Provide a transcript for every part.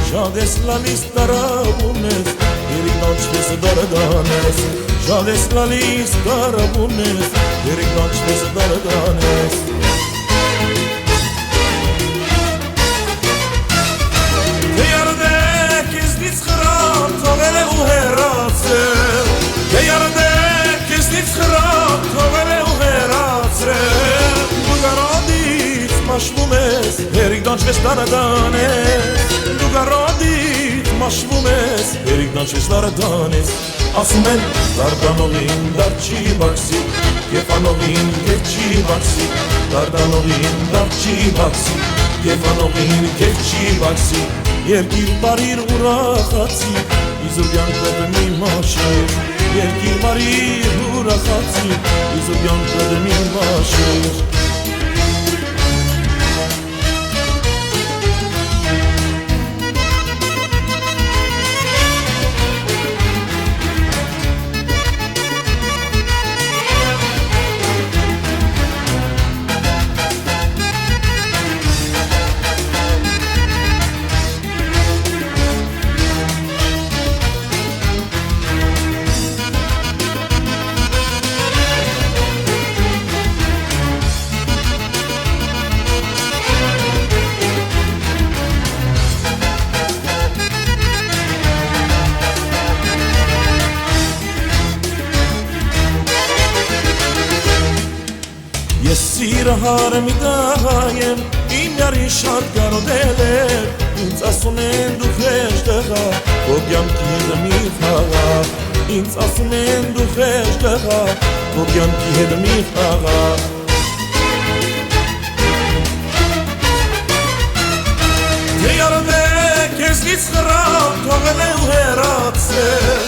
Žades lalis tarabunes Երիգնաչվես դարդանես Žades lalis tarabunes Երիգնաչվես դարդանես Թե յարդեք իզնից խրամ թողել է ու հեռացել Թե յարդեք իզնից խրամ թողել է ու հեռացել Դու գարադից մաշվում ես Երիգնաչվես դարդանես Դու գարադից մաշվում ես Երիգնաչվես դարդանես Ասում են դարդանողին դար չի բաքսի Կեփանողին կեփ չի բաքսի Դարդանողին դար չի բաքսի Կեփանողին կեփ չի բաքսի Երկիր բարիր ուրախացի Իզուգյան կդմի մաշիր Երկիր բարիր ուրախացի Իզուգյան կդմի մաշիր Ես սիրահար մի դահայեմ, իմ յարին շատ կարոտել է Ինձ ասում են դու խեշտ եղա, քո կյանքի հետ մի խաղա Ինձ ասում են դու խեշտ եղա, քո կյանքի հետ մի խաղա Թե յարդեք եզնից խրամ, թողել է ու հեռացել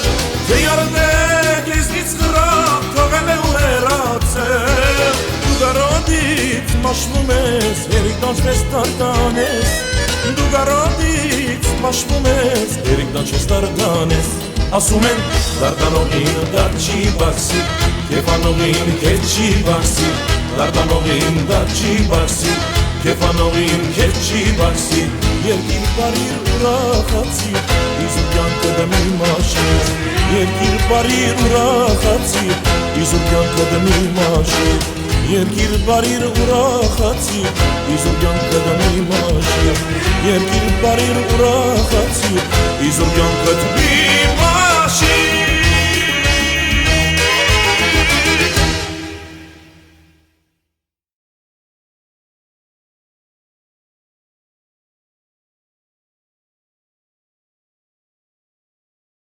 Թե յարդեք եզնից խրամ, թողել է ու հեռացել Գարադից մաշվում ես, երիգնաչվես դարդանես Դու գարադից մաշվում ես, երիգնաչվես դարդանես Ասում են դարդանողին դար չի բաքսի Կեփանողին կեփ չի բաքսի Դարդանողին դար չի բաքսի Կեփանողին կեփ չի բաքսի Երկիր բարիր ուրախացի Իզուգյան կդմի մաշիր Երկիր բարիր ուրախացի Իզուգյան կդմի մաշիր Երկիր բարիր ուրախացի, իզուգյան կդմի մաշիր Երկիր բարիր ուրախացի, իզուգյան